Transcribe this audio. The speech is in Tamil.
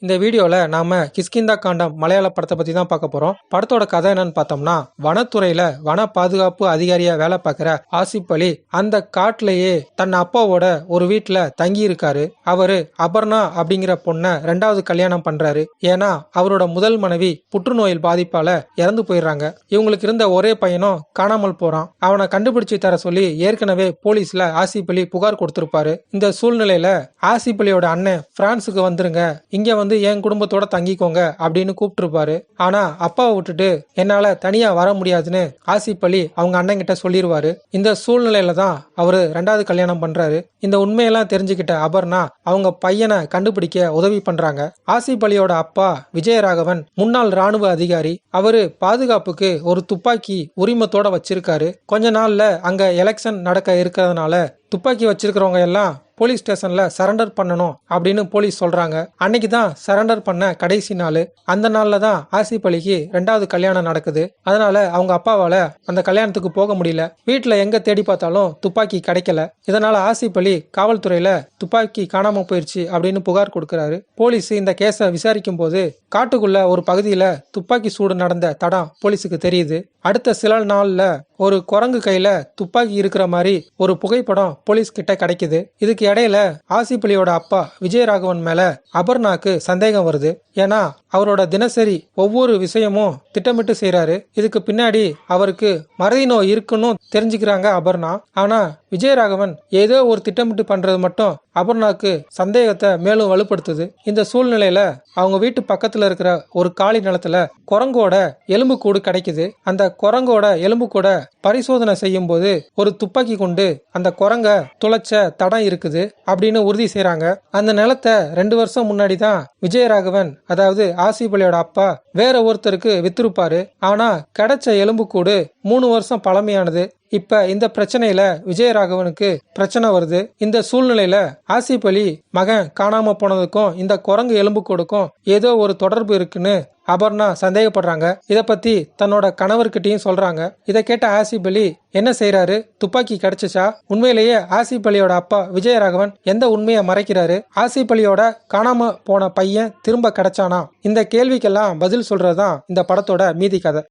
இந்த வீடியோல நாம கிஷ்கிந்தா காண்டம் மலையாள படத்தை பத்தி தான் பார்க்க போறோம். படத்தோட கதை என்னன்னு பார்த்தோம்னா, வனத்துறையில வன பாதுகாப்பு அதிகாரியா வேலை பார்க்கிற ஆசிப் அலி அந்த காட்டுலயே தன் அப்பாவோட ஒரு வீட்டுல தங்கி இருக்காரு. அவரு அபர்ணா அப்படிங்கிற பொண்ணை 2வது கல்யாணம் பண்றாரு. ஏன்னா அவரோட முதல் மனைவி புற்றுநோயில் பாதிப்பால இறந்து போயிடுறாங்க. இவங்களுக்கு இருந்த ஒரே பையனும் காணாமல் போறான். அவனை கண்டுபிடிச்சு தர சொல்லி ஏற்கனவே போலீஸ்ல ஆசிப் அலி புகார் கொடுத்திருப்பாரு. இந்த சூழ்நிலையில ஆசிப் அலியோட அண்ணன் பிரான்ஸுக்கு வந்துருங்க, இங்க வந்து என் குடும்பத்தோட தங்கிக்கோங்க அப்படின்னு கூப்பிட்டுருப்பாரு. ஆனா அப்பாவை விட்டுட்டு என்னால தனியா வர முடியாதுன்னு ஆசிப் அலி அவங்க அண்ணன் கிட்ட சொல்லிடுவாரு. இந்த சூழ்நிலையில தான் அவரு 2வது கல்யாணம் பண்றாரு. இந்த உண்மையெல்லாம் தெரிஞ்சுக்கிட்ட அபர்ணா அவங்க பையனை கண்டுபிடிக்க உதவி பண்றாங்க. ஆசிப் அலியோட அப்பா விஜயராகவன் முன்னாள் ராணுவ அதிகாரி. அவரு பாதுகாப்புக்கு ஒரு துப்பாக்கி உரிமத்தோட வச்சிருக்காரு. கொஞ்ச நாள்ல அங்க எலெக்ஷன் நடக்க இருக்கிறதுனால துப்பாக்கி வச்சிருக்கிறவங்க எல்லாம் போலீஸ் ஸ்டேஷன்ல சரண்டர் பண்ணணும் அப்படின்னு போலீஸ் சொல்றாங்க. அன்னைக்கு தான் சரண்டர் பண்ண கடைசி நாள். அந்த நாள்ல தான் ஆசிப் அலிக்கு 2வது கல்யாணம் நடக்குது. அதனால அவங்க அப்பாவால அந்த கல்யாணத்துக்கு போக முடியல. வீட்டுல எங்க தேடி பார்த்தாலும் துப்பாக்கி கிடைக்கல. இதனால ஆசிப் அலி காவல்துறையில துப்பாக்கி காணாம போயிருச்சு அப்படின்னு புகார் கொடுக்கிறாரு. போலீஸ் இந்த கேஸை விசாரிக்கும் போது காட்டுக்குள்ள ஒரு பகுதியில துப்பாக்கி சூடு நடந்த தடம் போலீஸுக்கு தெரியுது. அடுத்த சில நாள்ல ஒரு குரங்கு கையில துப்பாக்கி இருக்கிற மாதிரி ஒரு புகைப்படம் போலீஸ் கிட்ட கிடைக்குது. இதுக்கு இடையில ஆசிப் அலியோட அப்பா விஜயராகவன் மேல அபர்ணாக்கு சந்தேகம் வருது. ஏன்னா அவரோட தினசரி ஒவ்வொரு விஷயமும் திட்டமிட்டு செய்யறாரு. இதுக்கு பின்னாடி அவருக்கு மறதி நோய் இருக்குன்னு தெரிஞ்சுக்கிறாங்க அபர்ணா. ஆனா விஜயராகவன் ஏதோ ஒரு திட்டமிட்டு பண்றது மட்டும் அபர்ணாக்கு சந்தேகத்தை மேலும் வலுப்படுத்துது. இந்த சூழ்நிலையில அவங்க வீட்டு பக்கத்துல இருக்கிற ஒரு காலி நிலத்துல குரங்கோட எலும்பு கூடு கிடைக்குது. அந்த குரங்கோட எலும்பு கூட பரிசோதனை செய்யும் போது ஒரு துப்பாக்கி கொண்டு அந்த குரங்க துளைச்ச தடம் இருக்குது அப்படின்னு உறுதி செய்யறாங்க. அந்த நிலத்தை 2 வருஷம் முன்னாடி தான் விஜயராகவன், அதாவது ஆசிப் அலியோட அப்பா, வேற ஒருத்தருக்கு வித்திருப்பாரு. ஆனா கிடைச்ச எலும்பு கூடு 3 வருஷம் பழமையானது. இப்ப இந்த பிரச்சனையில விஜயராகவனுக்கு பிரச்சனை வருது. இந்த சூழ்நிலையில ஆசிப் அலி மகன் காணாம போனதுக்கும் இந்த குரங்கு எலும்பு கூடுக்கும் ஏதோ ஒரு தொடர்பு இருக்குன்னு அபர்ணா சந்தேகப்படுறாங்க. இத பத்தி தன்னோட கணவர்கிட்டயும் சொல்றாங்க. இதை கேட்ட ஆசிப் அலி என்ன செய்யறாரு? துப்பாக்கி கிடைச்சிச்சா? உண்மையிலேயே ஆசிப் அலியோட அப்பா விஜயராகவன் எந்த உண்மையை மறைக்கிறாரு? ஆசிப் அலியோட காணாம போன பையன் திரும்ப கிடைச்சானா? இந்த கேள்விக்கெல்லாம் பதில் சொல்றதுதான் இந்த படத்தோட மீதி கதை.